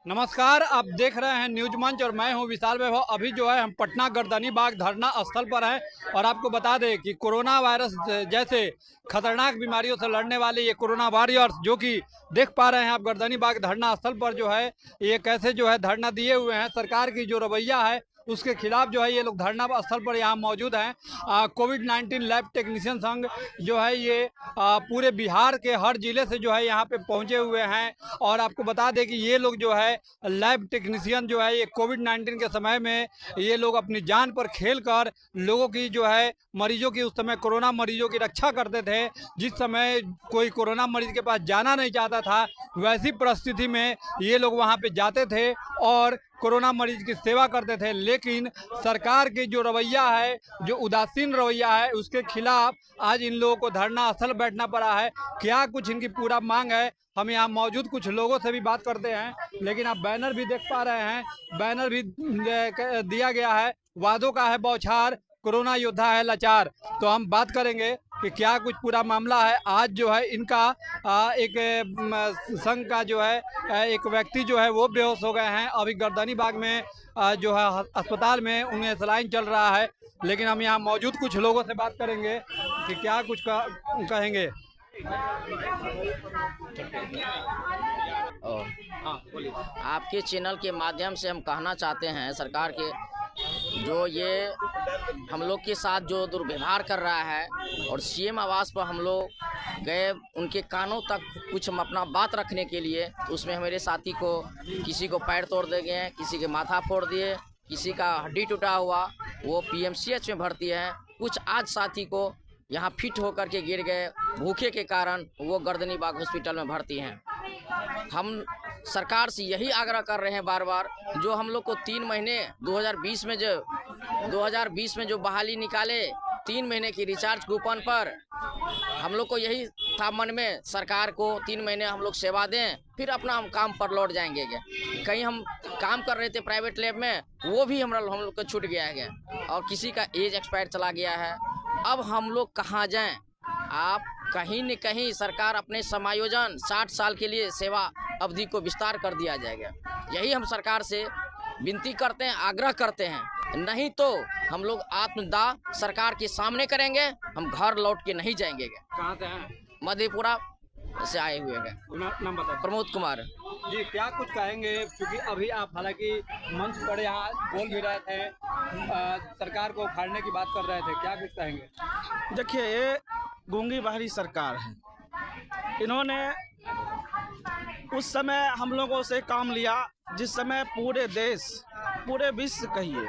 नमस्कार, आप देख रहे हैं न्यूज मंच और मैं हूं विशाल वैभव। अभी जो है हम पटना गर्दनी बाग धरना स्थल पर हैं और आपको बता दें कि कोरोना वायरस जैसे खतरनाक बीमारियों से लड़ने वाले ये कोरोना वॉरियर्स जो कि देख पा रहे हैं आप गर्दनी बाग धरना स्थल पर जो है ये कैसे जो है धरना दिए हुए हैं। सरकार की जो रवैया है उसके खिलाफ जो है ये लोग धरना स्थल पर यहाँ मौजूद हैं। कोविड-19 लैब टेक्नीशियन संघ जो है ये पूरे बिहार के हर जिले से जो है यहाँ पे पहुँचे हुए हैं और आपको बता दें कि ये लोग जो है लैब टेक्नीशियन जो है ये कोविड-19 के समय में ये लोग अपनी जान पर खेल कर लोगों की जो है मरीजों की, उस समय कोरोना मरीजों की रक्षा करते थे। जिस समय कोई कोरोना मरीज के पास जाना नहीं चाहता था वैसी परिस्थिति में ये लोग वहाँ पे जाते थे और कोरोना मरीज की सेवा करते थे। लेकिन सरकार की जो रवैया है, जो उदासीन रवैया है, उसके खिलाफ आज इन लोगों को धरना स्थल बैठना पड़ा है। क्या कुछ इनकी पूरा मांग है, हम यहाँ मौजूद कुछ लोगों से भी बात करते हैं। लेकिन आप बैनर भी देख पा रहे हैं, बैनर भी दिया गया है, वादों का है बौछार, कोरोना योद्धा है लाचार। तो हम बात करेंगे कि क्या कुछ पूरा मामला है। आज जो है इनका एक संघ का जो है एक व्यक्ति जो है वो बेहोश हो गए हैं। अभी गर्दनी बाग में जो है अस्पताल में उन्हें सलाइन चल रहा है। लेकिन हम यहाँ मौजूद कुछ लोगों से बात करेंगे कि क्या कुछ कहेंगे। हाँ बोलिए। आपके चैनल के माध्यम से हम कहना चाहते हैं सरकार के जो ये हम लोग के साथ जो दुर्व्यवहार कर रहा है और सीएम आवास पर हम लोग गए उनके कानों तक कुछ हम अपना बात रखने के लिए, तो उसमें हमारे साथी को किसी को पैर तोड़ दे गए, किसी के माथा फोड़ दिए, किसी का हड्डी टूटा हुआ वो पीएमसीएच में भर्ती है। कुछ आज साथी को यहाँ फिट होकर के गिर गए भूखे के कारण, वो गर्दनी बाग हॉस्पिटल में भर्ती हैं। हम सरकार से यही आग्रह कर रहे हैं बार बार, जो हम लोग को 3 महीने 2020 में जो बहाली निकाले 3 महीने की रिचार्ज कूपन पर, हम लोग को यही था मन में, सरकार को 3 महीने हम लोग सेवा दें फिर अपना हम काम पर लौट जाएंगे। कहीं हम काम कर रहे थे प्राइवेट लैब में, वो भी हम लोग को छूट गया है और किसी का एज एक्सपायर चला गया है। अब हम लोग कहाँ जाएं? आप कहीं न कहीं सरकार अपने समायोजन 60 साल के लिए सेवा अवधि को विस्तार कर दिया जाएगा। यही हम सरकार से विनती करते हैं, आग्रह करते हैं। नहीं तो हम लोग आत्मदाह सरकार के सामने करेंगे, हम घर लौट के नहीं जाएंगे। कहाँ से हैं? मधेपुरा से आए हुए हैं। नाम बताइए। प्रमोद कुमार जी, क्या कुछ कहेंगे? क्योंकि अभी आप हालांकि मंच पर यहाँ बोल भी रहे थे, सरकार को उखाड़ने की बात कर रहे थे, क्या कुछ कहेंगे? देखिए, ये गूंगी बहरी सरकार है। इन्होंने उस समय हम लोगों से काम लिया जिस समय पूरे देश, पूरे विश्व कहिए,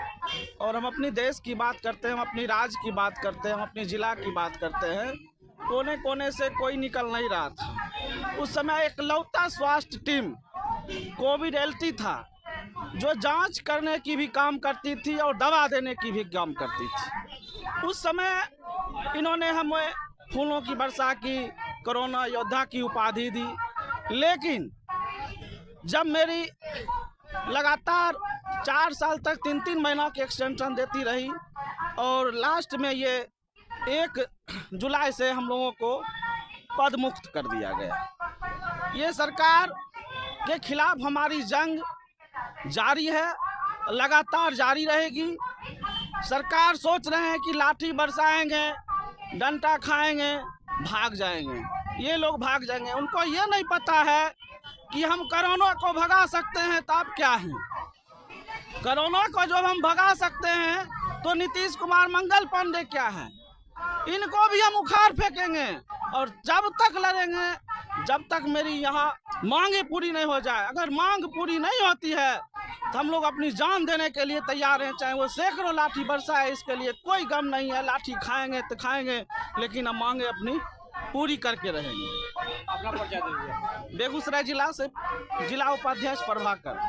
और हम अपनी देश की बात करते हैं, हम अपनी राज्य की बात करते हैं, हम अपनी जिला की बात करते हैं, कोने कोने से कोई निकल नहीं रहा था। उस समय एक लौता स्वास्थ्य टीम कोविड एलटी था जो जांच करने की भी काम करती थी और दवा देने की भी काम करती थी। उस समय इन्होंने हमें फूलों की वर्षा की, कोरोना योद्धा की उपाधि दी। लेकिन जब मेरी लगातार 4 साल तक 3-3 महीनों की एक्सटेंशन देती रही और लास्ट में ये 1 जुलाई से हम लोगों को पद मुक्त कर दिया गया। ये सरकार के खिलाफ हमारी जंग जारी है, लगातार जारी रहेगी। सरकार सोच रहे हैं कि लाठी बरसाएंगे, डंडा खाएंगे, भाग जाएंगे। ये लोग भाग जाएंगे। उनको ये नहीं पता है कि हम कोरोना को भगा सकते हैं तो आप क्या हैं। कोरोना को जब हम भगा सकते हैं तो नीतीश कुमार, मंगल पांडे क्या है, इनको भी हम उखाड़ फेंकेंगे। और जब तक लड़ेंगे जब तक मेरी यहाँ मांगे पूरी नहीं हो जाए। अगर मांग पूरी नहीं होती है तो हम लोग अपनी जान देने के लिए तैयार हैं, चाहे वो सैकड़ों लाठी बरसाए, इसके लिए कोई गम नहीं है। लाठी खाएंगे तो खाएंगे, लेकिन हम मांगे अपनी पूरी करके रहेंगे। अपना परिचय दीजिए। बेगूसराय जिला से जिला उपाध्यक्ष प्रभाकर।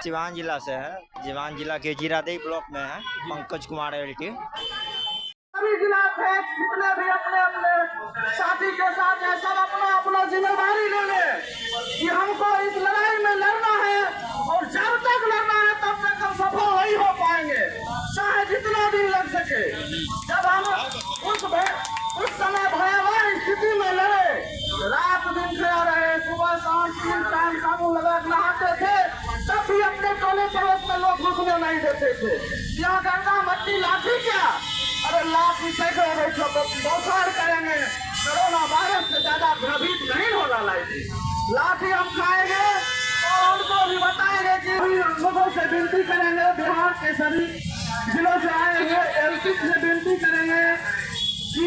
सिवान जिला से है, सिवान जिला के जीरादेई ब्लॉक में है। पंकज कुमार एलटी। सभी जिला अध्यक्ष जितने भी अपने अपने साथी के साथ हैं, सब अपना अपना जिम्मेदारी ले लें कि हमको इस लड़ाई में लड़ना है और जब तक लड़ना है तब तक हम सफल नहीं हो पाएंगे, चाहे जितना दिन लग सके। जब हम उस समय भयावह स्थिति में लड़े, रात दिन खड़ा रहे, सुबह शाम 3 टाइम साबुन लगा नहाते थे, अपने पड़ोस में लोग घुसने नहीं देते थे। यहाँ गंगा मट्टी लाठी क्या, अरे लाठी सैकड़ों बैठो तो बौछार करेंगे। कोरोना वायरस से ज्यादा भयभीत नहीं होगा लाठी हम खाएंगे और उनको भी बताएंगे कि हम लोगों से विनती करेंगे, बिहार के सभी जिलों से आएंगे, एलसी से विनती करेंगे कि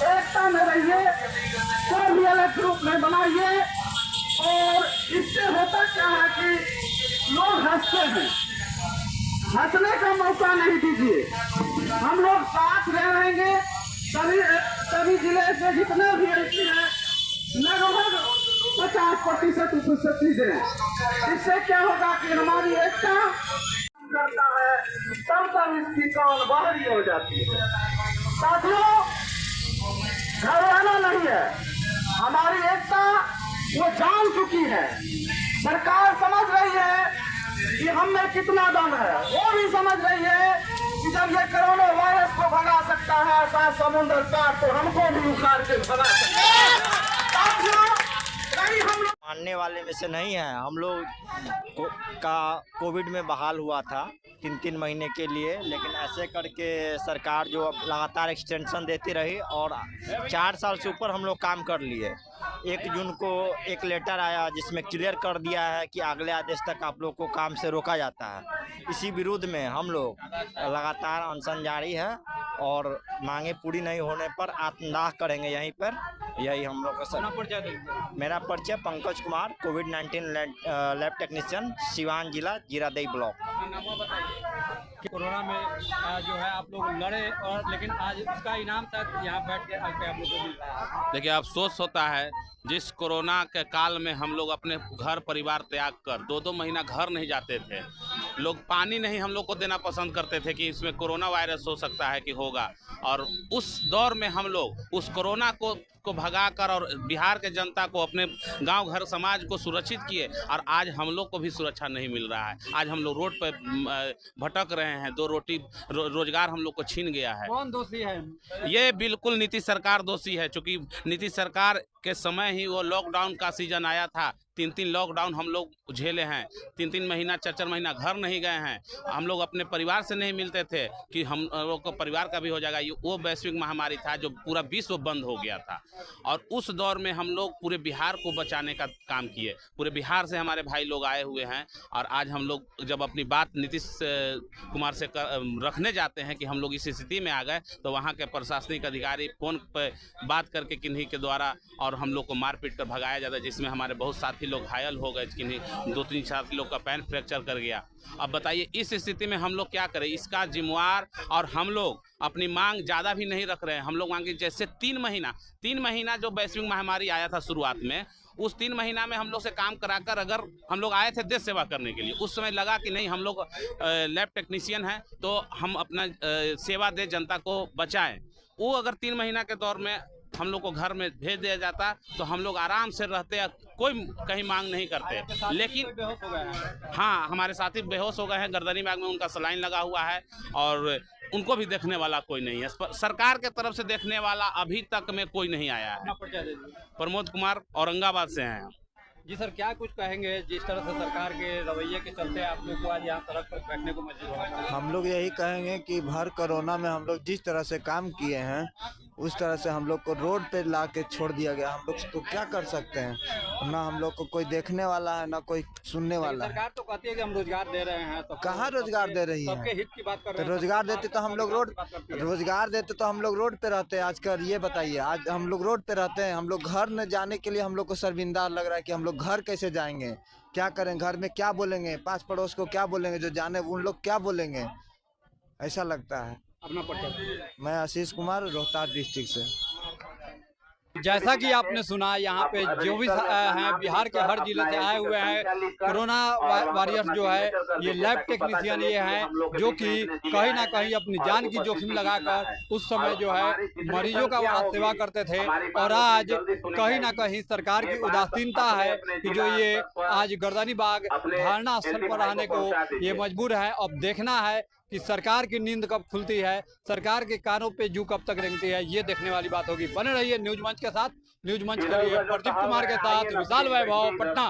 एकता में रहिए, कोई भी अलग ग्रुप में बनाइए। और इससे होता क्या है कि लोग हंसते हैं, हंसने का मौका नहीं दीजिए। हम लोग साथ रहेंगे, सभी जिले से जितने भी एलसी हैं लगभग 50% उपस्थिति दें। इससे क्या होगा कि हमारी एकता करता है, तब इसकी कौन बाहरी हो जाती है। साथियों, घबराना नहीं है, हमारी एकता वो जान चुकी है। सरकार समझ रही है कि हम में कितना दम है, वो भी समझ रही है कि जब ये कोरोना वायरस को भगा सकता है 7 समुद्र पार, तो हमको भी उखाड़ के भगा सकता है। हम मानने वाले में से नहीं है। हम लोग का कोविड में बहाल हुआ था 3-3 महीने के लिए, लेकिन ऐसे करके सरकार जो लगातार एक्सटेंशन देती रही और 4 साल से ऊपर हम लोग काम कर लिए। 1 जून को एक लेटर आया जिसमें क्लियर कर दिया है कि अगले आदेश तक आप लोग को काम से रोका जाता है। इसी विरुद्ध में हम लोग लगातार अनशन जारी है और मांगे पूरी नहीं होने पर आत्मदाह करेंगे यहीं पर। यही हम लोग का मेरा परिचय पंकज कुमार, कोविड-19 लैब टेक्नीशियन, सिवान जिला, जीरादेई ब्लॉक। कोरोना में जो है आप लोग लड़े, और लेकिन आज इसका इनाम तक यहाँ बैठ के आप लोग को मिलता है। देखिए, अफसोस होता है जिस कोरोना के काल में हम लोग अपने घर परिवार त्याग कर 2-2 महीना घर नहीं जाते थे। लोग पानी नहीं हम लोग को देना पसंद करते थे कि इसमें कोरोना वायरस हो सकता है कि होगा, और उस दौर में हम लोग उस कोरोना को भगाकर और बिहार के जनता को, अपने गांव घर समाज को सुरक्षित किए, और आज हम लोग को भी सुरक्षा नहीं मिल रहा है। आज हम लोग रोड पर भटक रहे हैं, 2 रोटी रोजगार हम लोग को छीन गया है। कौन दोषी है? ये बिल्कुल नीतीश सरकार दोषी है, क्योंकि नीतीश सरकार के समय ही वो लॉकडाउन का सीजन आया था। 3-3 लॉकडाउन हम लोग झेले हैं, 3-3 महीना 4-4 महीना घर नहीं गए हैं। हम लोग अपने परिवार से नहीं मिलते थे कि हम लोग को परिवार का भी हो जाएगा। वो वैश्विक महामारी था जो पूरा विश्व बंद हो गया था, और उस दौर में हम लोग पूरे बिहार को बचाने का काम किए। पूरे बिहार से हमारे भाई लोग आए हुए हैं, और आज हम लोग जब अपनी बात नीतीश कुमार से रखने जाते हैं कि हम लोग इस स्थिति में आ गए, तो वहाँ के प्रशासनिक अधिकारी फ़ोन पर बात करके किन्हीं के द्वारा और हम लोग को मार पीट कर भगाया जाता है, जिसमें हमारे बहुत साथी लोग घायल हो गए, किन्हीं 2-3 साथी लोग का पैर फ्रैक्चर कर गया। अब बताइए इस स्थिति में हम लोग क्या करें? इसका जिम्मेवार, और हम लोग अपनी मांग ज़्यादा भी नहीं रख रहे हैं। हम लोग मांगे जैसे 3 महीना जो वैश्विक महामारी आया था शुरुआत में, उस 3 महीना में हम लोग से काम कराकर, अगर हम लोग आए थे देश सेवा करने के लिए, उस समय लगा कि नहीं हम लोग लैब टेक्नीशियन हैं तो हम अपना सेवा दे, जनता को बचाएं। वो अगर 3 महीना के दौर में हम लोग को घर में भेज दिया जाता तो हम लोग आराम से रहते, कोई कहीं मांग नहीं करते। लेकिन हाँ, हमारे साथी बेहोश हो गए हैं, गर्दनी बाग में उनका सलाइन लगा हुआ है, और उनको भी देखने वाला कोई नहीं है। सरकार के तरफ से देखने वाला अभी तक में कोई नहीं आया है। प्रमोद कुमार, औरंगाबाद से हैं। जी सर, क्या कुछ कहेंगे जिस तरह से सरकार के रवैये के चलते आप लोग को आज यहाँ सड़क पर बैठने को मजबूर हुआ? हम लोग यही कहेंगे कि भर कोरोना में हम लोग जिस तरह से काम किए हैं, उस तरह से हम लोग को रोड पे ला के छोड़ दिया गया। हम लोग तो क्या कर सकते हैं? ना हम लोग को कोई देखने वाला है, ना कोई सुनने वाला है। सरकार तो कहती है कि हम रोजगार दे रहे हैं, तो कहाँ रोजगार दे रही है? सबके हित की बात कर रहे तो हैं। रोजगार देते तो हम लोग रोड पे रहते हैं। आजकल ये बताइए, आज हम लोग रोड पे रहते हैं। हम लोग घर न जाने के लिए हम लोग को शर्मिंदा लग रहा है कि हम लोग घर कैसे जाएंगे, क्या करें, घर में क्या बोलेंगे, पास पड़ोस को क्या बोलेंगे, जो जाने उन लोग क्या बोलेंगे, ऐसा लगता है। अपना परिचय? मैं आशीष कुमार, रोहतास डिस्ट्रिक्ट से। जैसा कि आपने सुना, यहाँ पे जो भी हैं बिहार के हर जिले से आए हुए हैं कोरोना वॉरियर्स जो है, ये लैब टेक्नीशियन ये हैं जो कि कहीं ना कहीं अपनी जान की जोखिम लगाकर उस समय जो है मरीजों का वहाँ सेवा करते थे। और आज कहीं ना कहीं सरकार की उदासीनता है कि जो ये आज गर्दनी बाग धरना स्थल पर रहने को ये मजबूर है। अब देखना है कि सरकार की नींद कब खुलती है, सरकार के कानों पे जू कब तक रेंगती है, ये देखने वाली बात होगी। बने रहिए न्यूज मंच के साथ। न्यूज मंच के लिए प्रदीप कुमार के साथ विशाल वैभव, पटना।